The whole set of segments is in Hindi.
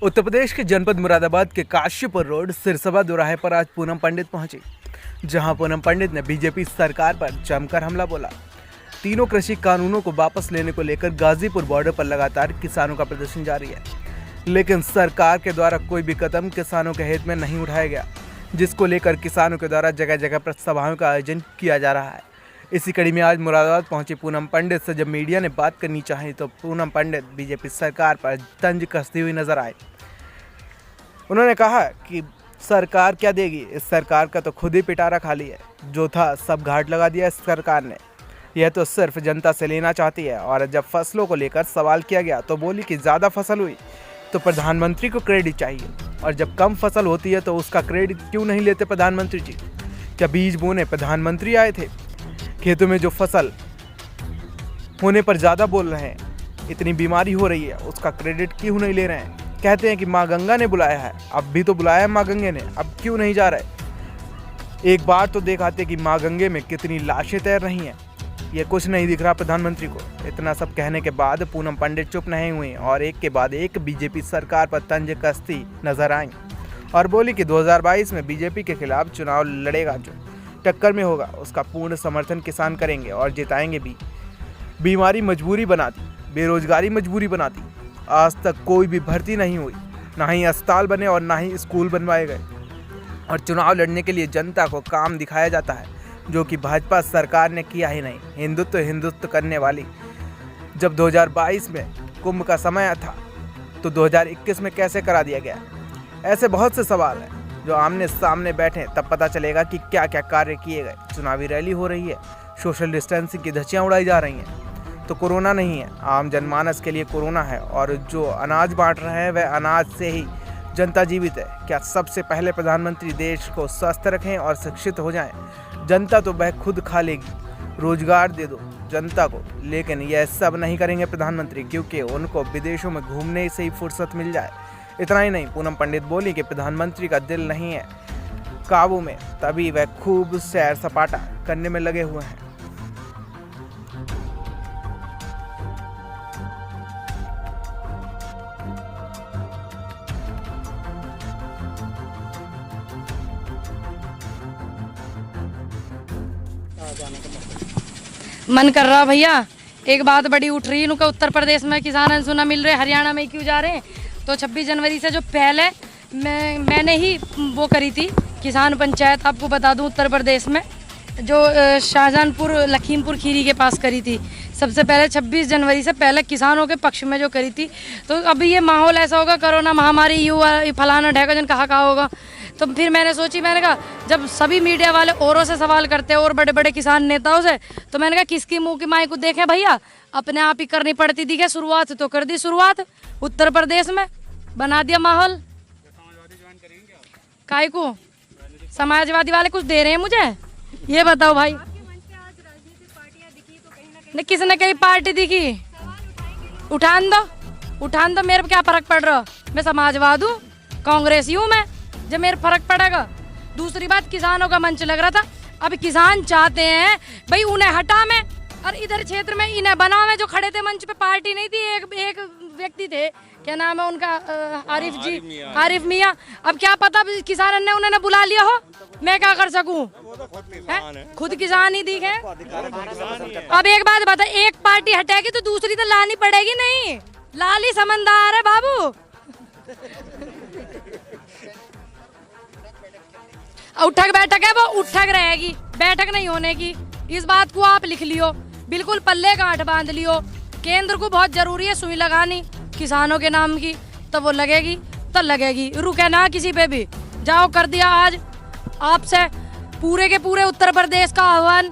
उत्तर प्रदेश के जनपद मुरादाबाद के काशीपुर रोड सिरसभा दोराहे पर आज पूनम पंडित पहुंची, जहां पूनम पंडित ने बीजेपी सरकार पर जमकर हमला बोला। तीनों कृषि कानूनों को वापस लेने को लेकर गाजीपुर बॉर्डर पर लगातार किसानों का प्रदर्शन जारी है, लेकिन सरकार के द्वारा कोई भी कदम किसानों के हित में नहीं उठाया गया, जिसको लेकर किसानों के द्वारा जगह जगह पर सभाओं का आयोजन किया जा रहा है। इसी कड़ी में आज मुरादाबाद पहुंची पूनम पंडित से जब मीडिया ने बात करनी चाही तो पूनम पंडित बीजेपी सरकार पर तंज कसती हुई नजर आए। उन्होंने कहा कि सरकार क्या देगी, इस सरकार का तो खुद ही पिटारा खाली है, जो था सब घाट लगा दिया इस सरकार ने। यह तो सिर्फ जनता से लेना चाहती है। और जब फसलों को लेकर सवाल किया गया तो बोली कि ज़्यादा फसल हुई तो प्रधानमंत्री को क्रेडिट चाहिए, और जब कम फसल होती है तो उसका क्रेडिट क्यों नहीं लेते प्रधानमंत्री जी? क्या बीज बोने प्रधानमंत्री आए थे? खेतों में जो फसल होने पर ज़्यादा बोल रहे हैं, इतनी बीमारी हो रही है, उसका क्रेडिट क्यों नहीं ले रहे हैं? कहते हैं कि माँ गंगा ने बुलाया है, अब भी तो बुलाया है माँ गंगे ने, अब क्यों नहीं जा रहे? एक बार तो दिखाते कि माँ गंगे में कितनी लाशें तैर रही हैं। ये कुछ नहीं दिख रहा प्रधानमंत्री को। इतना सब कहने के बाद पूनम पंडित चुप नहीं हुई और एक के बाद एक बीजेपी सरकार पर तंज कसती नजर आई और बोली कि 2022 में बीजेपी के खिलाफ चुनाव लड़ेगा, जो टक्कर में होगा उसका पूर्ण समर्थन किसान करेंगे और जिताएंगे भी। बीमारी मजबूरी बनाती, बेरोजगारी मजबूरी बनाती। आज तक कोई भी भर्ती नहीं हुई, ना ही अस्पताल बने और ना ही स्कूल बनवाए गए, और चुनाव लड़ने के लिए जनता को काम दिखाया जाता है, जो कि भाजपा सरकार ने किया ही नहीं। हिंदुत्व करने वाली। जब 2022 में कुंभ का समय था तो 2021 में कैसे करा दिया गया? ऐसे बहुत से सवाल हैं जो आमने सामने बैठे तब पता चलेगा कि क्या क्या कार्य किए गए। चुनावी रैली हो रही है, सोशल डिस्टेंसिंग की धज्जियाँ उड़ाई जा रही हैं, तो कोरोना नहीं है, आम जनमानस के लिए कोरोना है। और जो अनाज बांट रहे हैं वह अनाज से ही जनता जीवित है। क्या सबसे पहले प्रधानमंत्री देश को स्वस्थ रखें और शिक्षित हो जाएं? जनता तो वह खुद खा लेगी। रोजगार दे दो जनता को, लेकिन यह सब नहीं करेंगे प्रधानमंत्री, क्योंकि उनको विदेशों में घूमने से ही फुर्सत मिल जाए। इतना ही नहीं, पूनम पंडित बोली कि प्रधानमंत्री का दिल नहीं है काबू में, तभी वह खूब सैर सपाटा करने में लगे हुए हैं। मन कर रहा भैया, एक बात बड़ी उठ रही है उनका, उत्तर प्रदेश में किसान अनसुना मिल रहे, हरियाणा में क्यों जा रहे हैं? तो 26 जनवरी से जो पहले मैंने ही वो करी थी किसान पंचायत, आपको बता दूं उत्तर प्रदेश में, जो शाहजहानपुर लखीमपुर खीरी के पास करी थी सबसे पहले 26 जनवरी से पहले किसानों के पक्ष में जो करी थी। तो अभी ये माहौल ऐसा होगा, कोरोना महामारी युवा फलाना ढेका जन कहाँ होगा। तो फिर मैंने कहा जब सभी मीडिया वाले औरों से सवाल करते हैं और बड़े बड़े किसान नेताओं से, तो मैंने कहा किसकी मुंह की माई को देखें भैया, अपने आप ही करनी पड़ती थी। क्या शुरुआत तो कर दी, शुरुआत उत्तर प्रदेश में बना दिया माहौल। काय को समाजवादी वाले कुछ दे रहे हैं मुझे, ये बताओ भाई? नहीं, किसने कहीं पार्टी दिखी? उठान दो, मेरे क्या फर्क पड़ रहा? मैं समाजवाद हूँ, कांग्रेसी हूँ मैं, जब मेरे फर्क पड़ेगा। दूसरी बात, किसानों का मंच लग रहा था, अब किसान चाहते हैं भाई उन्हें हटा में और इधर क्षेत्र में इन्हें बना में। जो खड़े थे मंच पे पार्टी नहीं थी, एक व्यक्ति थे, क्या नाम है उनका, आरिफ मियाँ। अब क्या पता किसान ने उन्हें बुला लिया हो, मैं क्या कर सकूं? खुद किसान ही दिखे। अब एक बात बता, एक पार्टी हटेगी तो दूसरी तो लानी पड़ेगी नहीं, लाली समझदार है बाबू। उठक बैठक है, वो उठक रहेगी, बैठक नहीं होने की। इस बात को आप लिख लियो, बिल्कुल पल्ले गांठ बांध लियो। केंद्र को बहुत जरूरी है सुई लगानी किसानों के नाम की, तो वो लगेगी तो लगेगी, रुके ना किसी पे भी। जाओ, कर दिया आज आपसे पूरे के पूरे उत्तर प्रदेश का आह्वान।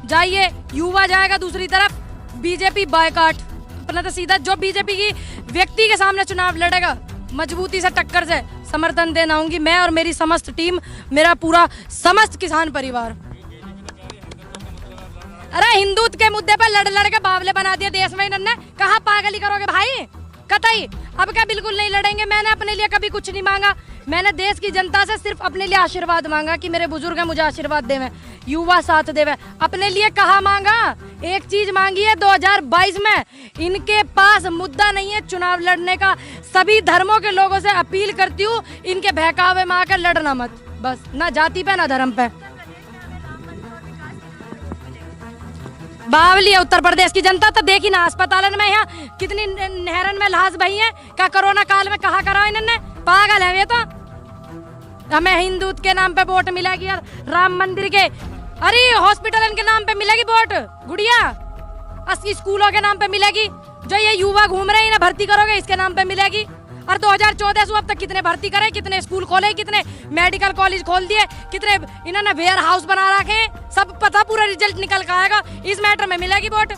जाइए, युवा जाएगा दूसरी तरफ, बीजेपी बायकॉट। अपना तो सीधा जो बीजेपी की व्यक्ति के सामने चुनाव लड़ेगा, मजबूती से टक्कर से समर्थन देना होंगी मैं और मेरी समस्त टीम, मेरा पूरा समस्त किसान परिवार। अरे हिंदुत्व के मुद्दे पर लड़ के बावले बना दिया देश में इन्होंने, कहाँ पागली करोगे भाई? कतई अब क्या बिल्कुल नहीं लड़ेंगे। मैंने अपने लिए कभी कुछ नहीं मांगा, मैंने देश की जनता से सिर्फ अपने लिए आशीर्वाद मांगा कि मेरे बुजुर्ग मुझे आशीर्वाद देवें। युवा साथ देवे। अपने लिए कहा मांगा, एक चीज मांगी है 2022 में। इनके पास मुद्दा नहीं है चुनाव लड़ने का। सभी धर्मों के लोगों से अपील करती हूँ, इनके बहकावे में आकर लड़ना मत, बस ना जाति पे ना धर्म पे। बावली है उत्तर प्रदेश की जनता तो देखी ना, अस्पतालन में यहाँ कितनी नहरन में लाश बही है। क्या कोरोना काल में कहा करा इन्होंने, पागल है ये तो। हमें हिंदुत्व के नाम पे वोट मिलेगी यार, राम मंदिर के, अरे हॉस्पिटल के नाम पे मिलेगी वोट गुड़िया, स्कूलों के नाम पे मिलेगी। जो ये युवा घूम रहे हैं इन्हें भर्ती करोगे इसके नाम पे मिलेगी। और 2014 से अब तक कितने भर्ती करे, कितने स्कूल खोले, कितने मेडिकल कॉलेज खोल दिए, कितने इन्होंने वेयर हाउस बना रखे, सब पता, पूरा रिजल्ट निकल कर आएगा। इस मैटर में मिलेगी वोट।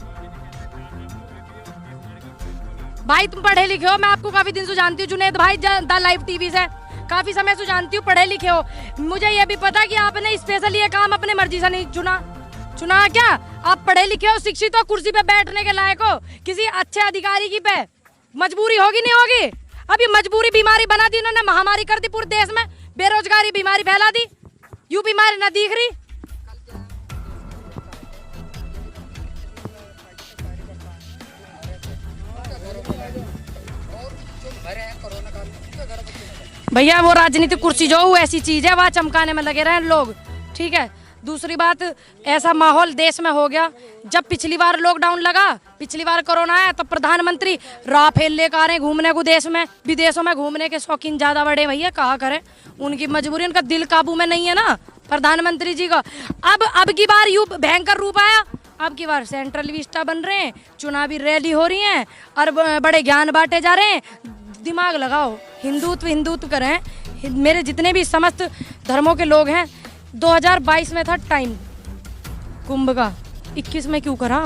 भाई तुम पढ़े लिखे हो, मैं आपको काफी दिन से जानती हूँ जुनेद भाई, द लाइव टीवी से काफी समय से जानती हूँ, पढ़े लिखे हो। मुझे ये भी पता कि आपने स्पेशली ये काम अपने मर्जी से नहीं चुना क्या? आप पढ़े लिखे हो, शिक्षित हो, कुर्सी पे बैठने के लायक हो, किसी अच्छे अधिकारी की पे मजबूरी होगी नहीं होगी? अब ये मजबूरी बीमारी बना दी इन्होंने, महामारी कर दी पूरे देश में, बेरोजगारी बीमारी फैला दी। यूं बीमारी ना दिख रही। भैया वो राजनीतिक कुर्सी जो ऐसी चीज है, वहाँ चमकाने में लगे रहे लोग, ठीक है। दूसरी बात, ऐसा माहौल देश में हो गया, जब पिछली बार लॉकडाउन लगा, पिछली बार कोरोना आया, तब प्रधानमंत्री राफेल लेकर आ रहे घूमने को, देश में विदेशों में घूमने के शौकीन ज्यादा बड़े भैया, कहा करें, उनकी मजबूरी, उनका दिल काबू में नहीं है ना प्रधानमंत्री जी का। अब की बार यूं भयंकर रूप आया, अब की बार सेंट्रल विस्टा बन रहे हैं, चुनावी रैली हो रही है और बड़े ज्ञान बांटे जा रहे हैं। दिमाग लगाओ, हिंदुत्व करें। मेरे जितने भी समस्त धर्मों के लोग हैं, 2022 में था टाइम कुंभ का, 21 में क्यों करा?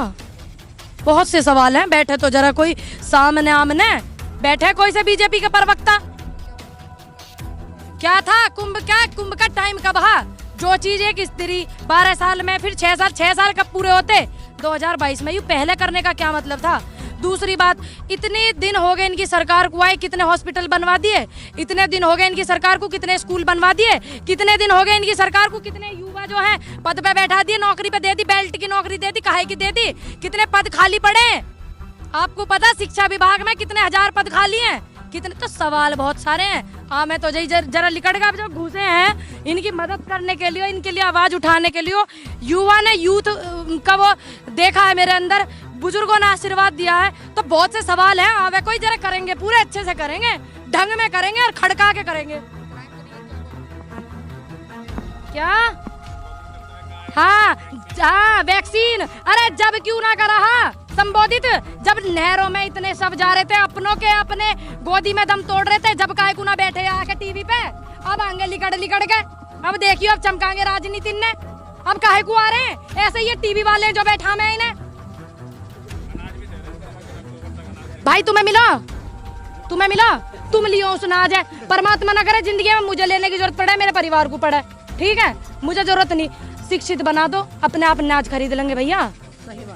बहुत से सवाल हैं, बैठे तो जरा कोई सामने आमने बैठे, कोई से बीजेपी के प्रवक्ता। क्या था कुंभ का टाइम कब हा? जो चीज एक स्त्री 12 साल में, फिर 6 साल कब पूरे होते? 2022 में। यूं पहले करने का क्या मतलब था? दूसरी बात, इतने दिन हो गए इनकी सरकार को आए, कितने हॉस्पिटल बनवा दिए, इतने दिन हो गए इनकी सरकार को, कितने स्कूल बनवा दिए, कितने दिन हो गए इनकी सरकार को, कितने युवा जो हैं पद पे बैठा दिए, नौकरी पे दे दी, बेल्ट की नौकरी दे दी, काहे की दे दी, कितने पद खाली पड़े। आपको पता शिक्षा विभाग में कितने हजार पद खाली हैं, कितने? तो सवाल बहुत सारे हैं। हाँ, मैं तो जरा लिकट का जो घुसे हैं इनकी मदद करने के लिए, इनके लिए आवाज उठाने के लिए, युवा ने यूथ का वो देखा है मेरे अंदर, बुजुर्गों ने आशीर्वाद दिया है, तो बहुत से सवाल हैं। आवे कोई जरा करेंगे, पूरे अच्छे से करेंगे, ढंग में करेंगे और खड़का के करेंगे। क्या? हाँ, वैक्सीन, अरे जब क्यों ना करा संबोधित, जब नहरों में इतने सब जा रहे थे, अपनों के अपने गोदी में दम तोड़ रहे थे, जब काय को ना बैठे आके टीवी पे, अब आएंगे लिकड़ के। अब देखियो, अब चमकाएंगे राजनीति ने, अब काहे को आ रहे हैं ऐसे ये टीवी वाले जो बैठा में इन्हें। भाई तुम्हें मिला, तुम लियो सुनाज है। परमात्मा ना करे जिंदगी में मुझे लेने की जरूरत पड़े, मेरे परिवार को पड़े, ठीक है, मुझे जरूरत नहीं। शिक्षित बना दो, अपने आप अनाज खरीद लेंगे भैया,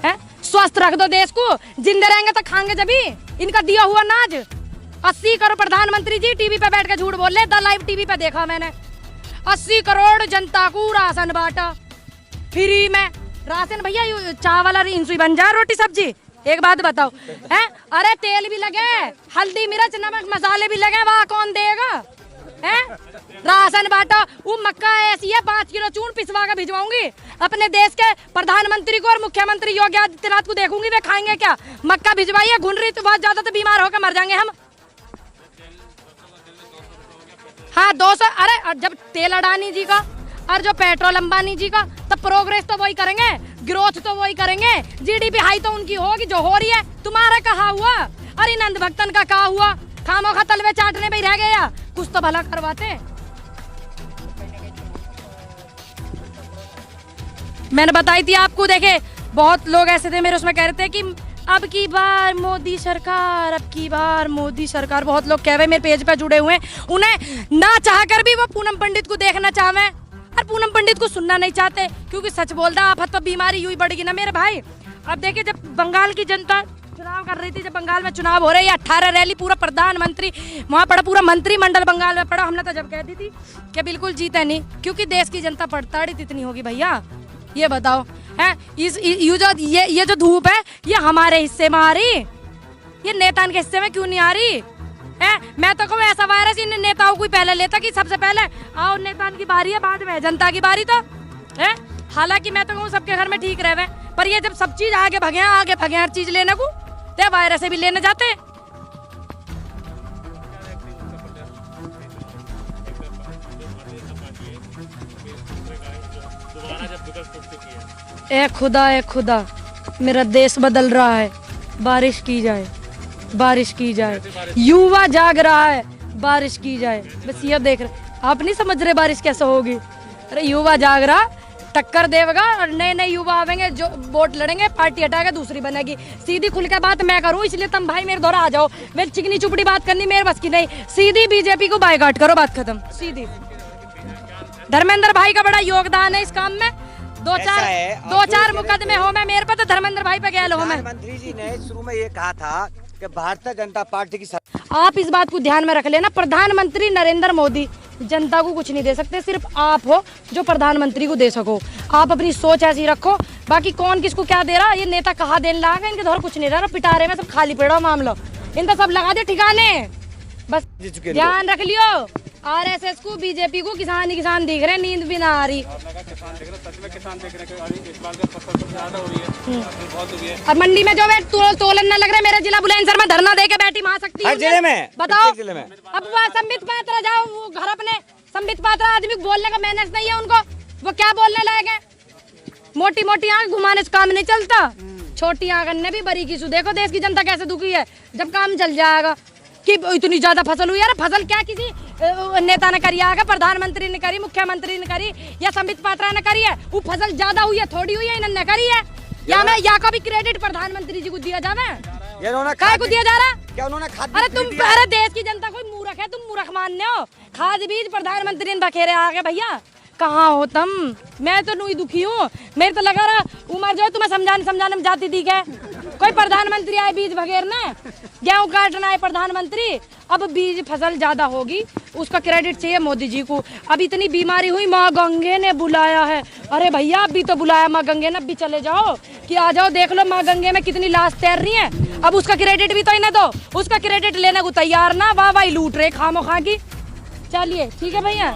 है? स्वस्थ रख दो देश को, जिंदे रहेंगे तो खाएंगे जब ही इनका दिया हुआ अनाज। 80 करोड़ प्रधानमंत्री जी टीवी पे बैठ के झूठ बोल रहे, द लाइव टीवी पे देखा मैंने, 80 करोड़ जनता को राशन बांटा फ्री में। राशन भैया चावल और इंसुई बन जाए, रोटी सब्जी। एक बात बताओ, हैं? अरे तेल भी लगे, हल्दी मिर्च नमक मसाले भी लगे, वहाँ कौन देगा? हैं? राशन बांटा, वो मक्का ऐसी है 5 किलो चून पिसवा के भिजवाऊंगी अपने देश के प्रधानमंत्री को और मुख्यमंत्री योगी आदित्यनाथ को, देखूंगी वे खाएंगे क्या। मक्का भिजवाइए, घुन रही तो बहुत ज्यादा, तो बीमार होकर मर जाएंगे हम। हाँ 200, अरे जब तेल अडानी जी का और जो पेट्रोल अंबानी जी का, तब प्रोग्रेस तो वही करेंगे, ग्रोथ तो वही करेंगे, जीडीपी हाई तो उनकी होगी जो हो रही है। तुम्हारा कहा हुआ? अरे नंद भक्तन का कहा हुआ? खामोखा तलवे चाटने पे ही रह गया, कुछ तो भला करवाते। मैंने बताई थी आपको, देखे बहुत लोग ऐसे थे मेरे उसमें कह रहे थे कि अब की बार मोदी सरकार, अब की बार मोदी सरकार। बहुत लोग कह रहे मेरे पेज पे जुड़े हुए हैं, उन्हें ना चाहकर भी वो पूनम पंडित को देखना चाहे और पूनम पंडित को सुनना नहीं चाहते, क्योंकि सच बोलता आफत तो बीमारी यूं ही बढ़ेगी ना मेरे भाई। अब देखिए, जब बंगाल की जनता चुनाव कर रही थी, जब बंगाल में चुनाव हो रहे हैं, 18 रैली, पूरा प्रधानमंत्री वहाँ पड़ा, पूरा मंत्रिमंडल बंगाल में पड़ा, हमने तो जब कहती थी कि बिल्कुल जीते नहीं, क्योंकि देश की जनता पड़ताड़ित इतनी होगी भैया, ये बताओ है ये जो धूप है ये हमारे हिस्से में आ रही, ये नेता के हिस्से में क्यों नहीं आ रही है? मैं तो कहूँ ऐसा वायरस इन नेताओं को पहले लेता कि सबसे पहले आओ नेता की बारी है, बाद में जनता की बारी तो है। हालांकि मैं तो कहूँ सबके घर में ठीक रहे, पर ये जब सब चीज आगे भगे हर चीज लेने को, तो वायरस भी लेने जाते हैं। ए खुदा मेरा देश बदल रहा है, बारिश की जाए, बारिश की जाए, युवा जाग रहा है, बारिश की जाए। बस ये देख रहे, आप नहीं समझ रहे बारिश कैसे होगी। अरे युवा जाग रहा, टक्कर देगा और नए नए युवा आवेंगे जो वोट लड़ेंगे, पार्टी हटाएगा दूसरी बनेगी। सीधी खुल के बात मैं करूं, इसलिए तुम भाई मेरे द्वारा आ जाओ। मेरी चिकनी चुपड़ी बात करनी मेरे बस की नहीं, सीधी बीजेपी को बायकॉट करो, बात खत्म सीधी। धर्मेंद्र भाई का बड़ा योगदान है इस काम में, दो चार मुकदमे हो मैं मेरे पे, तो धर्मेंद्र भाई पे गया हो मैं। प्रधानमंत्री जी ने शुरू में ये कहा था कि भारतीय जनता पार्टी की आप इस बात को ध्यान में रख लेना, प्रधानमंत्री नरेंद्र मोदी जनता को कुछ नहीं दे सकते, सिर्फ आप हो जो प्रधानमंत्री को दे सको। आप अपनी सोच ऐसी रखो, बाकी कौन किसको क्या दे रहा, ये नेता कहाँ देने लगा, इनके द्वारा कुछ नहीं रहा, पिटारे में सब खाली पड़ा मामला, इनका सब लगा दे ठिकाने। बस ध्यान रख लियो, आरएसएस को बीजेपी को किसान ही किसान दिख रहे, नींद भी ना आ रही। और मंडी में जो तोलन न लग रहा है, मेरे जिला बुलंदशहर में धरना दे के बैठी मार सकती है जिले में, बताओ। जिले में अब वह संबित पात्रा जाओ, वो घर अपने संबित पात्रा आदमी बोलने का मैनेज नहीं है उनको, वो क्या बोलने लायक है। मोटी मोटी आंख घुमाने से काम नहीं चलता, छोटी आंख ने भी बड़ी की। देखो देश की जनता कैसे दुखी है, जब काम चल जाएगा कि इतनी ज्यादा फसल हुई। यार फसल क्या किसी नेता ने करी आगे, प्रधानमंत्री ने करी, मुख्यमंत्री ने करी, या संबित पात्रा ने करी है। वो फसल ज्यादा हुई है थोड़ी हुई है, इन्होंने करी है, या मैं या का भी क्रेडिट प्रधानमंत्री जी को दिया जावे, काय को दिया जा रहा? क्या उन्होंने खाद? अरे तुम अरे देश की जनता कोई मूर्ख है, तुम मूर्ख मानने हो। खाद बीज प्रधानमंत्री ने बखेरे आगे, भैया कहाँ हो तुम? मैं तो नहीं दुखी हूँ, मेरे तो लगा रहा उम्र जो तुम्हें समझाने में जाती थी क्या? कोई प्रधानमंत्री आए बीज बगेरने, गेहूं काटना है प्रधानमंत्री। अब बीज फसल ज्यादा होगी, उसका क्रेडिट चाहिए मोदी जी को। अब इतनी बीमारी हुई, माँ गंगे ने बुलाया है। अरे भैया अभी तो बुलाया माँ गंगे ने, अभी चले जाओ कि आ जाओ, देख लो माँ गंगे में कितनी लाश तैर रही है। अब उसका क्रेडिट भी तो इन्हें दो, उसका क्रेडिट लेने को तैयार ना, वाह भाई लूट रहे खामो खा की। चलिए ठीक है भैया।